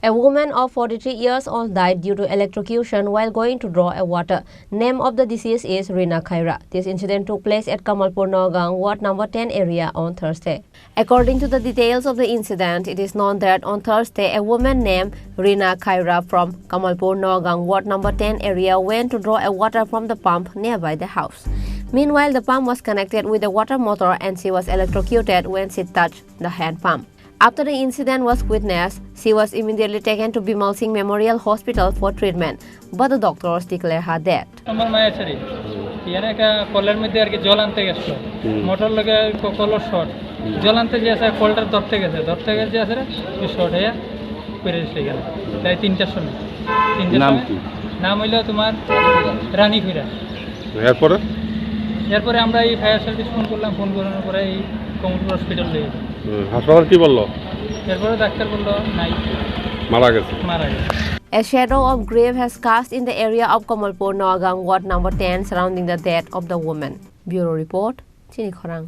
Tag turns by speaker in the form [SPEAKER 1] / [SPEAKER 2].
[SPEAKER 1] A woman of 43 years old died due to electrocution while going to draw a water. Name of the deceased is Rina Khaira. This incident took place at Kamalpur Nagang, Ward number 10 area on Thursday. According to the details of the incident, it is known that on Thursday, a woman named Rina Khaira from Kamalpur Nagang, Ward number 10 area went to draw a water from the pump nearby the house. Meanwhile, the pump was connected with a water motor and she was electrocuted when she touched the hand pump. After the incident was witnessed, she was immediately taken to Bimal Singh Memorial Hospital for treatment, but the doctors declared her dead.
[SPEAKER 2] আমার মায়ের ছেড়ে ইয়ানে কা কলের মধ্যে আর কি জল আনতে গেছিল মোটর লগে কলর শর্ট জল আনতে গিয়েছে কলটার ধরতে গেছে শর্ট হয়ে পড়ে গেল তাই 3টার সময় নাম কি নাম হইলো তোমার রানী খুইরা এরপরে আমরা এই ফায়ার সার্ভিস ফোন করলাম ফোন করানোর পরে এই কমলপুর হসপিটাল নিয়ে
[SPEAKER 3] হাসপাতাল কি বললো
[SPEAKER 2] এরপরে ডাক্তার বললো নাই
[SPEAKER 3] মারা গেছে
[SPEAKER 1] A shadow of grave has cast in the area of Kamalpur Nagang, Ward number 10, surrounding the death of the woman. Bureau report, Chini Khorang.